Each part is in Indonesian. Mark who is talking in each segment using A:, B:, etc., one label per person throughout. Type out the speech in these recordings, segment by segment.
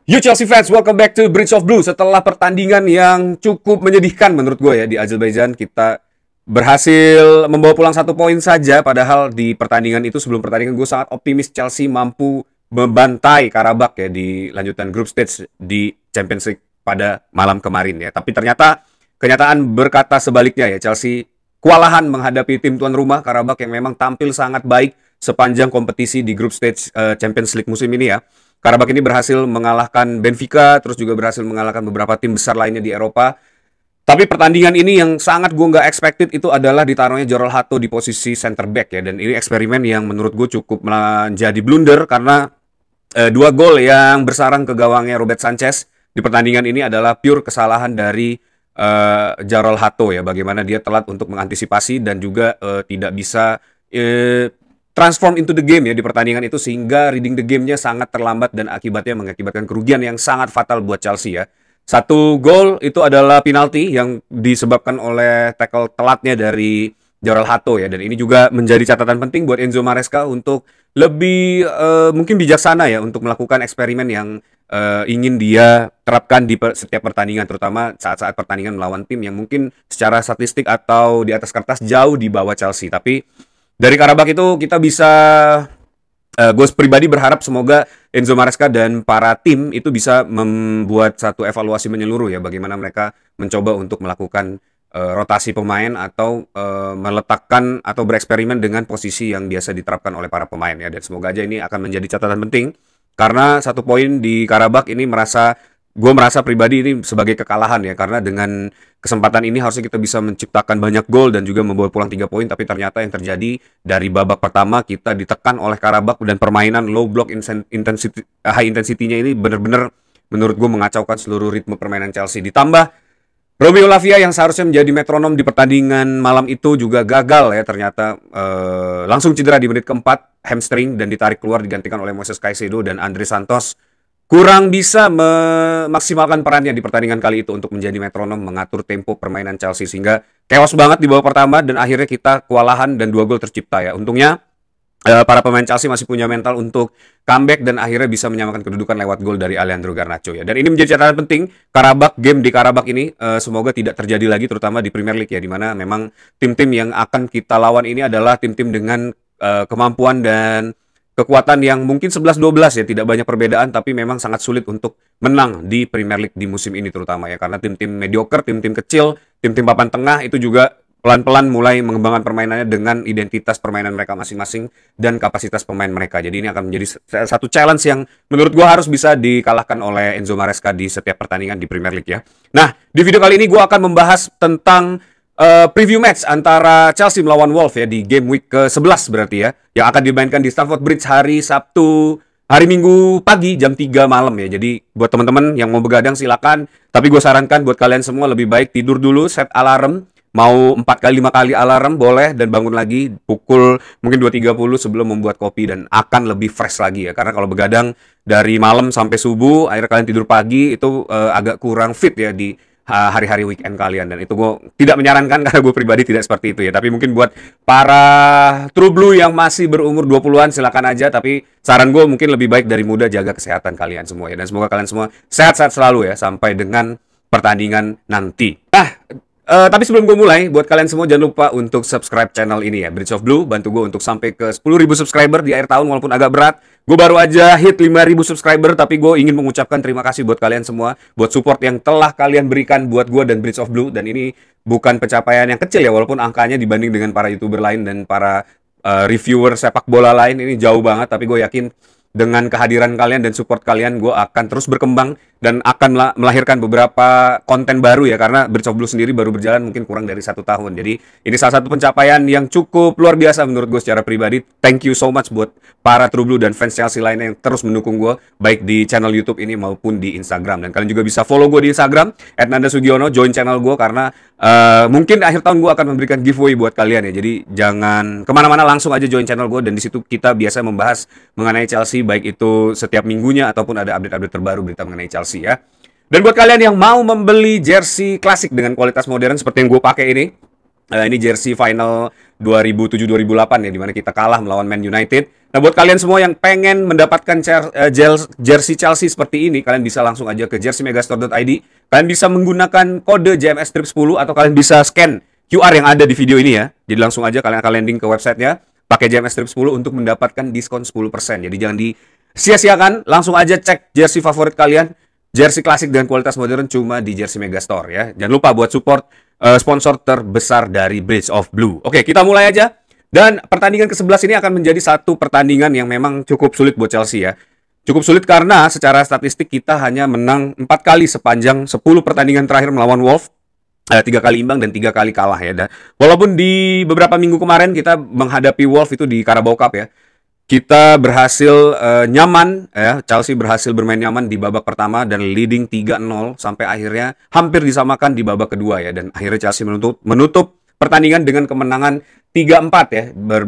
A: Yo Chelsea fans, welcome back to Bridge of Blue. Setelah pertandingan yang cukup menyedihkan menurut gue ya di Azerbaijan, kita berhasil membawa pulang 1 poin saja. Padahal di pertandingan itu, sebelum pertandingan, gue sangat optimis Chelsea mampu membantai Karabakh ya di lanjutan group stage di Champions League pada malam kemarin ya. Tapi ternyata kenyataan berkata sebaliknya ya. Chelsea kewalahan menghadapi tim tuan rumah Karabakh yang memang tampil sangat baik sepanjang kompetisi di group stage Champions League musim ini ya. Karabakh ini berhasil mengalahkan Benfica, terus juga berhasil mengalahkan beberapa tim besar lainnya di Eropa. Tapi pertandingan ini yang sangat gue nggak expected itu adalah ditaruhnya Jorel Hato di posisi center back ya. Dan ini eksperimen yang menurut gue cukup menjadi blunder karena 2 gol yang bersarang ke gawangnya Robert Sanchez di pertandingan ini adalah pure kesalahan dari Jorel Hato ya. Bagaimana dia telat untuk mengantisipasi dan juga tidak bisa transform into the game ya di pertandingan itu, sehingga reading the game-nya sangat terlambat dan akibatnya mengakibatkan kerugian yang sangat fatal buat Chelsea ya. 1 gol itu adalah penalti yang disebabkan oleh tackle telatnya dari Jorel Hato ya, dan ini juga menjadi catatan penting buat Enzo Maresca untuk lebih mungkin bijaksana ya untuk melakukan eksperimen yang ingin dia terapkan di setiap pertandingan, terutama saat-saat pertandingan melawan tim yang mungkin secara statistik atau di atas kertas jauh di bawah Chelsea. Tapi dari Karabakh itu kita bisa, gue pribadi berharap semoga Enzo Maresca dan para tim itu bisa membuat satu evaluasi menyeluruh ya, bagaimana mereka mencoba untuk melakukan rotasi pemain atau meletakkan atau bereksperimen dengan posisi yang biasa diterapkan oleh para pemain ya. Dan semoga aja ini akan menjadi catatan penting karena 1 poin di Karabakh ini gue merasa pribadi ini sebagai kekalahan ya, karena dengan kesempatan ini harusnya kita bisa menciptakan banyak gol dan juga membawa pulang 3 poin, tapi ternyata yang terjadi dari babak pertama kita ditekan oleh Karabakh dan permainan low block intensity, high intensity-nya ini benar-benar menurut gue mengacaukan seluruh ritme permainan Chelsea. Ditambah Romeo Lavia yang seharusnya menjadi metronom di pertandingan malam itu juga gagal ya, ternyata langsung cedera di menit keempat, hamstring, dan ditarik keluar digantikan oleh Moises Caicedo, dan Andre Santos kurang bisa memaksimalkan perannya di pertandingan kali itu untuk menjadi metronom mengatur tempo permainan Chelsea, sehingga chaos banget di babak pertama dan akhirnya kita kewalahan dan 2 gol tercipta ya. Untungnya para pemain Chelsea masih punya mental untuk comeback dan akhirnya bisa menyamakan kedudukan lewat gol dari Alejandro Garnacho ya. Dan ini menjadi catatan penting game di Karabakh ini semoga tidak terjadi lagi, terutama di Premier League ya, dimana memang tim-tim yang akan kita lawan ini adalah tim-tim dengan kemampuan dan kekuatan yang mungkin 11-12 ya, tidak banyak perbedaan, tapi memang sangat sulit untuk menang di Premier League di musim ini terutama ya, karena tim-tim mediocre, tim-tim kecil, tim-tim papan tengah itu juga pelan-pelan mulai mengembangkan permainannya dengan identitas permainan mereka masing-masing dan kapasitas pemain mereka. Jadi ini akan menjadi satu challenge yang menurut gua harus bisa dikalahkan oleh Enzo Maresca di setiap pertandingan di Premier League ya. Nah, di video kali ini gua akan membahas tentang preview match antara Chelsea melawan Wolves ya di game week ke-11 berarti ya, yang akan dimainkan di Stamford Bridge hari Minggu pagi jam 3 malam ya. Jadi buat teman-teman yang mau begadang silakan, tapi gue sarankan buat kalian semua lebih baik tidur dulu, set alarm, mau 4 kali 5 kali alarm boleh, dan bangun lagi pukul mungkin 2.30 sebelum membuat kopi, dan akan lebih fresh lagi ya. Karena kalau begadang dari malam sampai subuh akhirnya kalian tidur pagi itu agak kurang fit ya di hari-hari weekend kalian, dan itu gue tidak menyarankan karena gue pribadi tidak seperti itu ya. Tapi mungkin buat para True Blue yang masih berumur 20-an silakan aja, tapi saran gue mungkin lebih baik dari muda jaga kesehatan kalian semua ya, dan semoga kalian semua sehat-sehat selalu ya sampai dengan pertandingan nanti. Nah, tapi sebelum gue mulai, buat kalian semua jangan lupa untuk subscribe channel ini ya, Bridge of Blue. Bantu gue untuk sampai ke 10.000 subscriber di akhir tahun, walaupun agak berat. Gue baru aja hit 5.000 subscriber, tapi gue ingin mengucapkan terima kasih buat kalian semua, buat support yang telah kalian berikan buat gue dan Bridge of Blue. Dan ini bukan pencapaian yang kecil ya, walaupun angkanya dibanding dengan para YouTuber lain dan para reviewer sepak bola lain ini jauh banget. Tapi gue yakin dengan kehadiran kalian dan support kalian, gue akan terus berkembang dan akan melahirkan beberapa konten baru ya, karena Bridge of Blue sendiri baru berjalan mungkin kurang dari 1 tahun. Jadi ini salah satu pencapaian yang cukup luar biasa menurut gue secara pribadi. Thank you so much buat para True Blue dan fans Chelsea lainnya yang terus mendukung gue, baik di channel YouTube ini maupun di Instagram. Dan kalian juga bisa follow gue di Instagram @nandasugiono, join channel gue karena mungkin akhir tahun gue akan memberikan giveaway buat kalian ya. Jadi jangan kemana-mana, langsung aja join channel gue, dan di situ kita biasa membahas mengenai Chelsea, baik itu setiap minggunya ataupun ada update-update terbaru berita mengenai Chelsea ya. Dan buat kalian yang mau membeli jersey klasik dengan kualitas modern seperti yang gue pakai ini, Ini jersey final 2007-2008 ya, dimana kita kalah melawan Man United. Nah, buat kalian semua yang pengen mendapatkan jersey Chelsea seperti ini, kalian bisa langsung aja ke jerseymegastore.id. Kalian bisa menggunakan kode JMS Strip 10 atau kalian bisa scan QR yang ada di video ini ya. Jadi langsung aja kalian akan landing ke websitenya, pakai JMS Strip 10 untuk mendapatkan diskon 10%. Jadi jangan disia-siakan, langsung aja cek jersey favorit kalian. Jersey klasik dengan kualitas modern cuma di Jersey Megastore ya. Jangan lupa buat support sponsor terbesar dari Bridge of Blue. Oke, kita mulai aja. Dan pertandingan ke-11 ini akan menjadi satu pertandingan yang memang cukup sulit buat Chelsea ya. Cukup sulit karena secara statistik kita hanya menang 4 kali sepanjang 10 pertandingan terakhir melawan Wolves. 3 kali imbang dan 3 kali kalah ya. Dan walaupun di beberapa minggu kemarin kita menghadapi Wolves itu di Carabao Cup ya, kita berhasil nyaman ya, Chelsea berhasil bermain nyaman di babak pertama dan leading 3-0 sampai akhirnya hampir disamakan di babak kedua ya, dan akhirnya Chelsea menutup pertandingan dengan kemenangan 3-4 ya,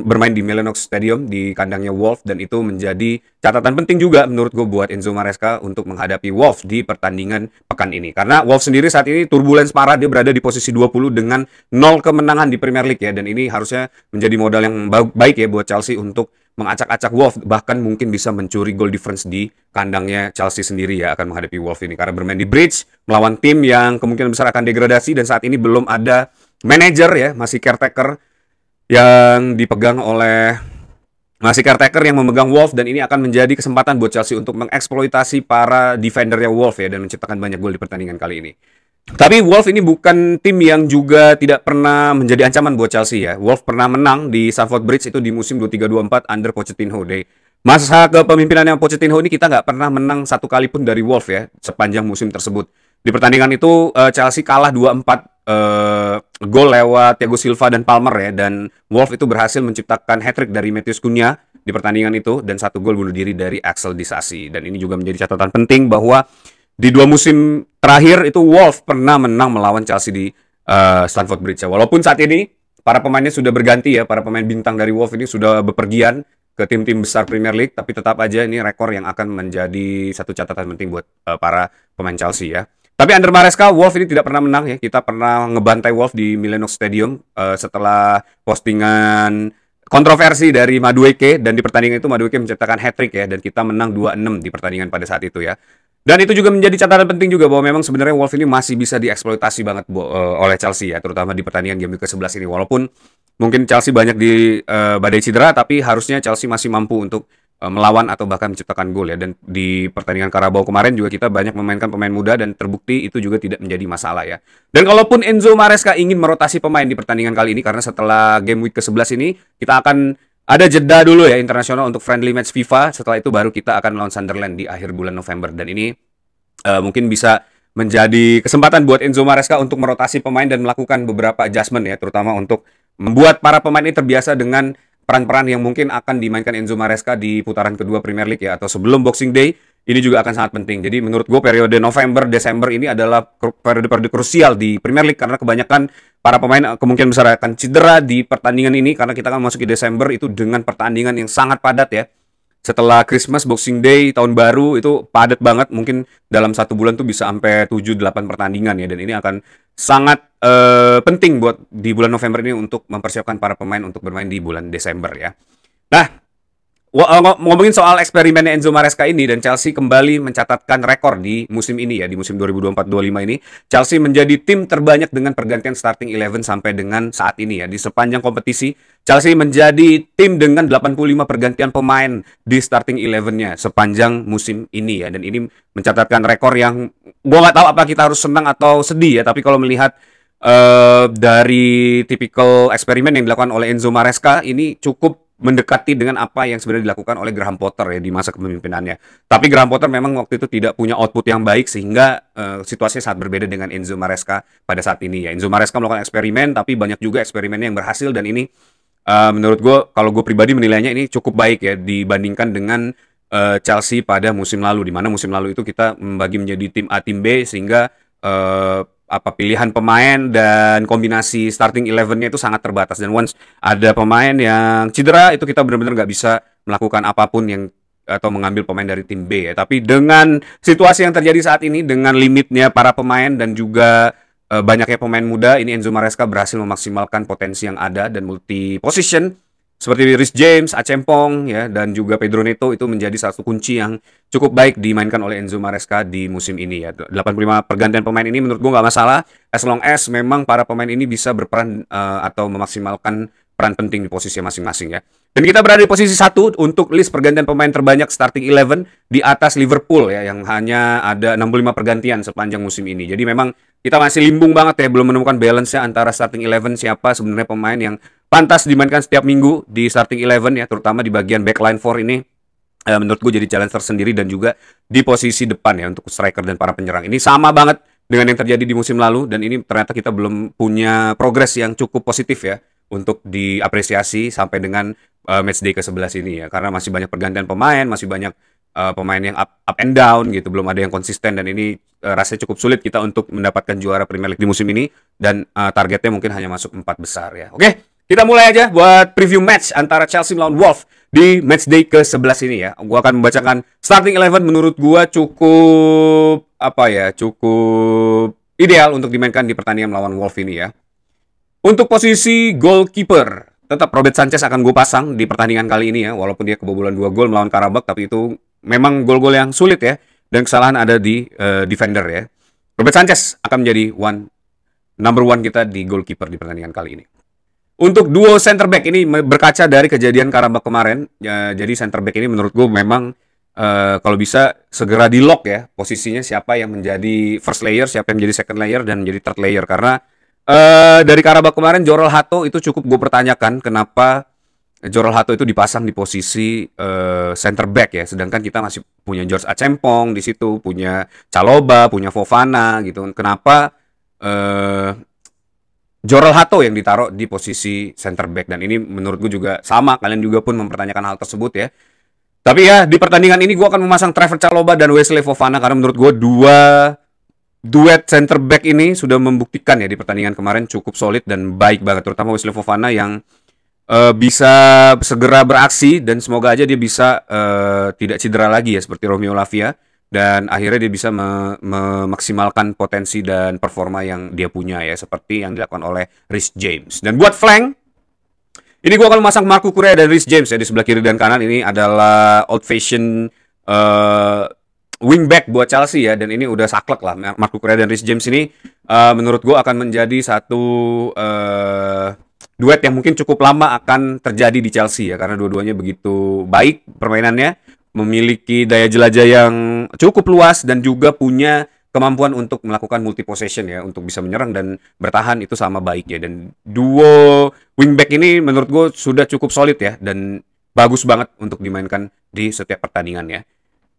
A: bermain di Millennium Stadium di kandangnya Wolves, dan itu menjadi catatan penting juga menurut gue buat Enzo Maresca untuk menghadapi Wolves di pertandingan pekan ini. Karena Wolves sendiri saat ini turbulence parah, dia berada di posisi 20 dengan 0 kemenangan di Premier League ya, dan ini harusnya menjadi modal yang baik ya buat Chelsea untuk mengacak-acak Wolves, bahkan mungkin bisa mencuri goal difference di kandangnya Chelsea sendiri ya, akan menghadapi Wolves ini karena bermain di Bridge melawan tim yang kemungkinan besar akan degradasi, dan saat ini belum ada manajer ya, masih caretaker yang dipegang oleh yang memegang Wolves, dan ini akan menjadi kesempatan buat Chelsea untuk mengeksploitasi para defendernya Wolves ya, dan menciptakan banyak gol di pertandingan kali ini. Tapi Wolves ini bukan tim yang juga tidak pernah menjadi ancaman buat Chelsea ya. Wolves pernah menang di Stamford Bridge itu di musim 23-24 under Pochettino. Masa kepemimpinannya Pochettino ini kita nggak pernah menang satu kali pun dari Wolves ya sepanjang musim tersebut. Di pertandingan itu Chelsea kalah 2-4 gol lewat Thiago Silva dan Palmer ya, dan Wolves itu berhasil menciptakan hat-trick dari Matheus Cunha di pertandingan itu dan 1 gol bunuh diri dari Axel Disasi. Dan ini juga menjadi catatan penting bahwa di 2 musim terakhir itu Wolves pernah menang melawan Chelsea di Stamford Bridge ya. Walaupun saat ini para pemainnya sudah berganti ya, para pemain bintang dari Wolves ini sudah bepergian ke tim-tim besar Premier League, tapi tetap aja ini rekor yang akan menjadi satu catatan penting buat para pemain Chelsea ya. Tapi under Maresca, Wolves ini tidak pernah menang ya. Kita pernah ngebantai Wolves di Millennium Stadium setelah postingan kontroversi dari Madueke, dan di pertandingan itu Madueke mencetakkan hat-trick ya, dan kita menang 2-6 di pertandingan pada saat itu ya. Dan itu juga menjadi catatan penting juga bahwa memang sebenarnya Wolves ini masih bisa dieksploitasi banget oleh Chelsea ya, terutama di pertandingan game week ke-11 ini. Walaupun mungkin Chelsea banyak di badai cedera, tapi harusnya Chelsea masih mampu untuk melawan atau bahkan menciptakan gol ya. Dan di pertandingan Carabao kemarin juga kita banyak memainkan pemain muda, dan terbukti itu juga tidak menjadi masalah ya. Dan kalaupun Enzo Maresca ingin merotasi pemain di pertandingan kali ini, karena setelah game week ke-11 ini kita akan ada jeda dulu ya internasional untuk friendly match FIFA. Setelah itu baru kita akan melawan Sunderland di akhir bulan November, dan ini mungkin bisa menjadi kesempatan buat Enzo Maresca untuk merotasi pemain dan melakukan beberapa adjustment ya, terutama untuk membuat para pemain ini terbiasa dengan peran-peran yang mungkin akan dimainkan Enzo Maresca di putaran kedua Premier League ya, atau sebelum Boxing Day. Ini juga akan sangat penting. Jadi menurut gue periode November-Desember ini adalah periode krusial di Premier League, karena kebanyakan para pemain kemungkinan besar akan cedera di pertandingan ini, karena kita akan masuk di Desember itu dengan pertandingan yang sangat padat ya. Setelah Christmas, Boxing Day, Tahun Baru itu padat banget. Mungkin dalam 1 bulan tuh bisa sampai 7-8 pertandingan ya. Dan ini akan sangat penting buat di bulan November ini untuk mempersiapkan para pemain untuk bermain di bulan Desember ya. Nah, ngomongin soal eksperimennya Enzo Maresca ini, dan Chelsea kembali mencatatkan rekor di musim ini ya, di musim 2024-25 ini Chelsea menjadi tim terbanyak dengan pergantian starting 11 sampai dengan saat ini ya. Di sepanjang kompetisi Chelsea menjadi tim dengan 85 pergantian pemain di starting 11-nya sepanjang musim ini ya, dan ini mencatatkan rekor yang gua nggak tahu apa kita harus senang atau sedih ya, tapi kalau melihat dari tipikal eksperimen yang dilakukan oleh Enzo Maresca ini cukup mendekati dengan apa yang sebenarnya dilakukan oleh Graham Potter ya di masa kepemimpinannya. Tapi Graham Potter memang waktu itu tidak punya output yang baik, sehingga situasinya sangat berbeda dengan Enzo Maresca pada saat ini ya. Enzo Maresca melakukan eksperimen, tapi banyak juga eksperimennya yang berhasil, dan ini menurut gue, kalau gue pribadi menilainya ini cukup baik ya dibandingkan dengan Chelsea pada musim lalu, di mana musim lalu itu kita membagi menjadi tim A, tim B, sehingga pilihan pemain dan kombinasi starting 11-nya itu sangat terbatas, dan once ada pemain yang cedera itu kita benar-benar nggak bisa melakukan apapun yang atau mengambil pemain dari tim B ya. Tapi dengan situasi yang terjadi saat ini, dengan limitnya para pemain dan juga banyaknya pemain muda, ini Enzo Maresca berhasil memaksimalkan potensi yang ada dan multi position seperti Reece James, Acheampong ya, dan juga Pedro Neto itu menjadi satu kunci yang cukup baik dimainkan oleh Enzo Maresca di musim ini ya. 85 pergantian pemain ini menurut gue nggak masalah, as long as memang para pemain ini bisa berperan atau memaksimalkan peran penting di posisi masing-masing ya. Dan kita berada di posisi 1 untuk list pergantian pemain terbanyak starting 11 di atas Liverpool ya, yang hanya ada 65 pergantian sepanjang musim ini. Jadi memang kita masih limbung banget ya, belum menemukan balance-nya antara starting 11 siapa sebenarnya pemain yang pantas dimainkan setiap minggu di starting 11 ya, terutama di bagian backline 4 ini. Menurut gue jadi challenge tersendiri dan juga di posisi depan ya untuk striker dan para penyerang. Ini sama banget dengan yang terjadi di musim lalu dan ini ternyata kita belum punya progres yang cukup positif ya untuk diapresiasi sampai dengan matchday ke-11 ini ya, karena masih banyak pergantian pemain, masih banyak pemain yang up and down gitu, belum ada yang konsisten dan ini rasanya cukup sulit kita untuk mendapatkan juara Premier League di musim ini dan targetnya mungkin hanya masuk 4 besar ya. Oke. Kita mulai aja buat preview match antara Chelsea melawan Wolves di matchday ke-11 ini ya. Gua akan membacakan starting 11 menurut gua cukup cukup ideal untuk dimainkan di pertandingan melawan Wolves ini ya. Untuk posisi goalkeeper, tetap Robert Sanchez akan gue pasang di pertandingan kali ini ya, walaupun dia kebobolan 2 gol melawan Karabakh, tapi itu memang gol-gol yang sulit ya, dan kesalahan ada di defender ya. Robert Sanchez akan menjadi number one kita di goalkeeper di pertandingan kali ini. Untuk duo center back ini berkaca dari kejadian Karabakh kemarin, jadi center back ini menurut gue memang kalau bisa segera di lock ya posisinya, siapa yang menjadi first layer, siapa yang menjadi second layer dan menjadi third layer, karena dari Karabakh kemarin Jorel Hato itu cukup gue pertanyakan kenapa Jorel Hato itu dipasang di posisi center back ya, sedangkan kita masih punya George Acheampong di situ, punya Chalobah, punya Fofana gitu. Kenapa Jorel Hato yang ditaruh di posisi center back? Dan ini menurut gue juga sama, kalian juga pun mempertanyakan hal tersebut ya. Tapi ya di pertandingan ini gue akan memasang Trevor Chalobah dan Wesley Fofana karena menurut gue duet center back ini sudah membuktikan ya di pertandingan kemarin cukup solid dan baik banget, terutama Wesley Fofana yang bisa segera beraksi dan semoga aja dia bisa tidak cedera lagi ya seperti Romeo Lavia, dan akhirnya dia bisa memaksimalkan potensi dan performa yang dia punya ya, seperti yang dilakukan oleh Reece James. Dan buat flank ini gue akan memasang Marco Correa dan Reece James ya di sebelah kiri dan kanan. Ini adalah old fashion wingback buat Chelsea ya, dan ini udah saklek lah. Marco Correa dan Reece James ini menurut gue akan menjadi satu duet yang mungkin cukup lama akan terjadi di Chelsea ya, karena dua-duanya begitu baik permainannya, memiliki daya jelajah yang cukup luas dan juga punya kemampuan untuk melakukan multi possession ya, untuk bisa menyerang dan bertahan itu sama baik ya. Dan duo wingback ini menurut gue sudah cukup solid ya dan bagus banget untuk dimainkan di setiap pertandingan ya.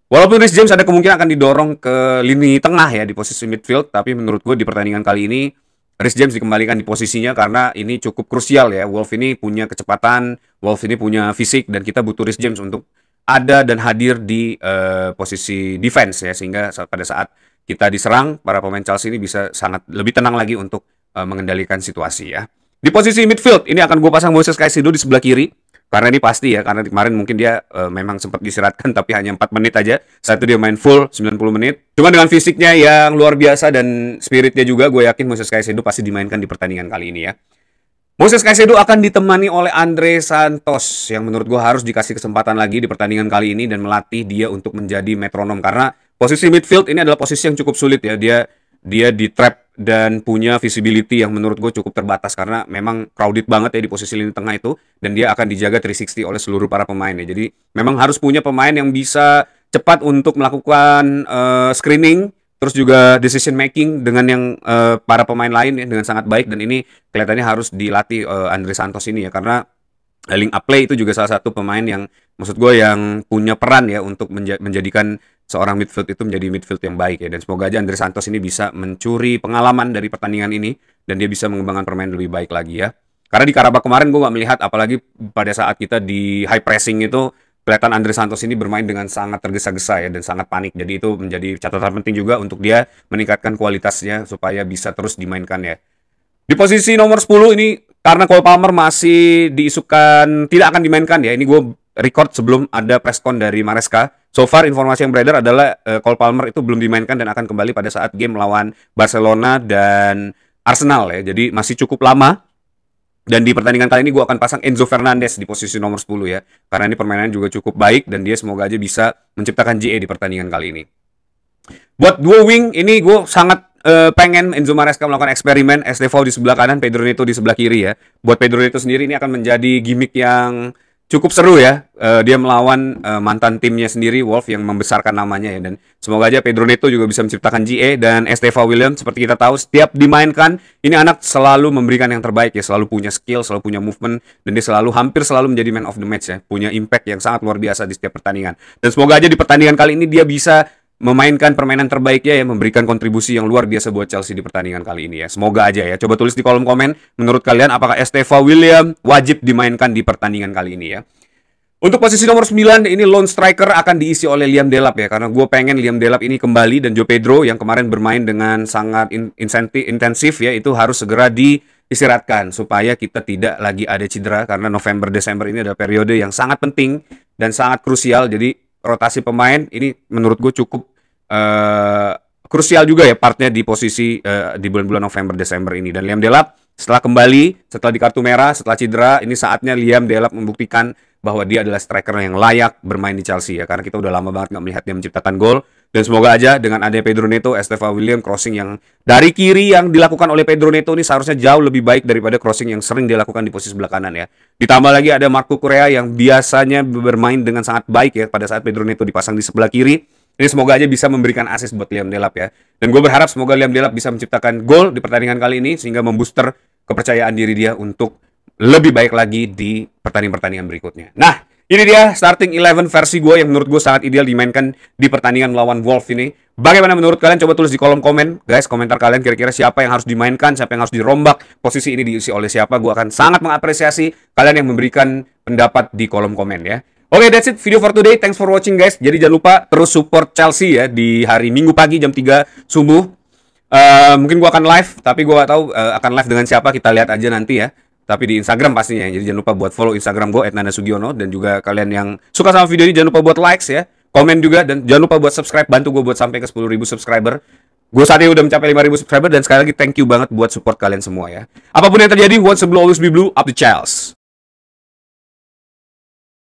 A: Walaupun Reece James ada kemungkinan akan didorong ke lini tengah ya di posisi midfield, tapi menurut gue di pertandingan kali ini Reece James dikembalikan di posisinya karena ini cukup krusial ya. Wolves ini punya kecepatan, Wolves ini punya fisik, dan kita butuh Reece James untuk ada dan hadir di posisi defense ya, sehingga pada saat kita diserang para pemain Chelsea ini bisa sangat lebih tenang lagi untuk mengendalikan situasi ya. Di posisi midfield ini akan gue pasang Moises Caicedo di sebelah kiri. Karena ini pasti ya, karena kemarin mungkin dia memang sempat diistirahatkan tapi hanya 4 menit aja. Saat itu dia main full 90 menit. Cuma dengan fisiknya yang luar biasa dan spiritnya juga, gue yakin Moises Caicedo pasti dimainkan di pertandingan kali ini ya. Moises Caicedo akan ditemani oleh Andre Santos yang menurut gue harus dikasih kesempatan lagi di pertandingan kali ini dan melatih dia untuk menjadi metronom, karena posisi midfield ini adalah posisi yang cukup sulit ya. Dia di trap dan punya visibility yang menurut gue cukup terbatas karena memang crowded banget ya di posisi lini tengah itu, dan dia akan dijaga 360 oleh seluruh para pemain ya. Jadi memang harus punya pemain yang bisa cepat untuk melakukan screening, terus juga decision making dengan yang para pemain lain ya dengan sangat baik, dan ini kelihatannya harus dilatih Andre Santos ini ya, karena link up play itu juga salah satu pemain yang maksud gue yang punya peran ya untuk menjadikan seorang midfield itu menjadi midfield yang baik ya. Dan semoga aja Andre Santos ini bisa mencuri pengalaman dari pertandingan ini dan dia bisa mengembangkan permainan lebih baik lagi ya. Karena di Karabakh kemarin gue gak melihat, apalagi pada saat kita di high pressing itu, kelihatan Andre Santos ini bermain dengan sangat tergesa-gesa ya dan sangat panik. Jadi itu menjadi catatan penting juga untuk dia meningkatkan kualitasnya supaya bisa terus dimainkan ya. Di posisi nomor 10 ini karena Cole Palmer masih diisukan tidak akan dimainkan ya. Ini gue record sebelum ada press con dari Maresca So far informasi yang beredar adalah Cole Palmer itu belum dimainkan dan akan kembali pada saat game melawan Barcelona dan Arsenal ya. Jadi masih cukup lama. Dan di pertandingan kali ini gue akan pasang Enzo Fernandez di posisi nomor 10 ya. Karena ini permainannya juga cukup baik dan dia semoga aja bisa menciptakan GA di pertandingan kali ini. Buat duo wing ini gue sangat pengen Enzo Maresca melakukan eksperimen Estevao di sebelah kanan, Pedro Neto di sebelah kiri ya. Buat Pedro Neto sendiri ini akan menjadi gimmick yang cukup seru ya. Dia melawan mantan timnya sendiri, Wolf, yang membesarkan namanya ya. Dan semoga aja Pedro Neto juga bisa menciptakan GA. Dan Estevao William, seperti kita tahu, setiap dimainkan, ini anak selalu memberikan yang terbaik ya. Selalu punya skill, selalu punya movement. Dan dia hampir selalu menjadi man of the match ya. Punya impact yang sangat luar biasa di setiap pertandingan. Dan semoga aja di pertandingan kali ini dia bisa memainkan permainan terbaiknya ya, memberikan kontribusi yang luar biasa buat Chelsea di pertandingan kali ini ya. Semoga aja ya. Coba tulis di kolom komen menurut kalian apakah Estevao William wajib dimainkan di pertandingan kali ini ya. Untuk posisi nomor 9 ini lone striker akan diisi oleh Liam Delap ya, karena gue pengen Liam Delap ini kembali dan Joe Pedro yang kemarin bermain dengan sangat intensif ya, itu harus segera diistirahatkan supaya kita tidak lagi ada cedera, karena November Desember ini adalah periode yang sangat penting dan sangat krusial. Jadi rotasi pemain ini menurut gue cukup krusial juga ya partnya di posisi di bulan-bulan November Desember ini. Dan Liam Delap setelah kembali, setelah di kartu merah, setelah cedera, ini saatnya Liam Delap membuktikan bahwa dia adalah striker yang layak bermain di Chelsea ya, karena kita udah lama banget nggak melihat dia menciptakan gol. Dan semoga aja dengan adanya Pedro Neto, Estevao William crossing yang dari kiri yang dilakukan oleh Pedro Neto ini seharusnya jauh lebih baik daripada crossing yang sering dilakukan di posisi sebelah kanan ya. Ditambah lagi ada Marco Correa yang biasanya bermain dengan sangat baik ya pada saat Pedro Neto dipasang di sebelah kiri. Ini semoga aja bisa memberikan assist buat Liam Delap ya. Dan gue berharap semoga Liam Delap bisa menciptakan gol di pertandingan kali ini sehingga membooster kepercayaan diri dia untuk lebih baik lagi di pertandingan-pertandingan berikutnya. Nah, ini dia starting 11 versi gue yang menurut gue sangat ideal dimainkan di pertandingan melawan Wolf ini. Bagaimana menurut kalian? Coba tulis di kolom komen. Guys, komentar kalian kira-kira siapa yang harus dimainkan, siapa yang harus dirombak, posisi ini diisi oleh siapa. Gue akan sangat mengapresiasi kalian yang memberikan pendapat di kolom komen ya. Oke, that's it video for today. Thanks for watching guys. Jadi jangan lupa terus support Chelsea ya di hari Minggu pagi jam 3 subuh. Mungkin gue akan live, tapi gue gak tahu akan live dengan siapa. Kita lihat aja nanti ya. Tapi di Instagram pastinya. Jadi jangan lupa buat follow Instagram gue @nandasugiono. Dan juga kalian yang suka sama video ini jangan lupa buat likes ya, komen juga, dan jangan lupa buat subscribe. Bantu gue buat sampai ke 10.000 subscriber. Gue saat ini udah mencapai 5.000 subscriber. Dan sekali lagi thank you banget buat support kalian semua ya. Apapun yang terjadi, once a blue always be blue, up the Chelsea.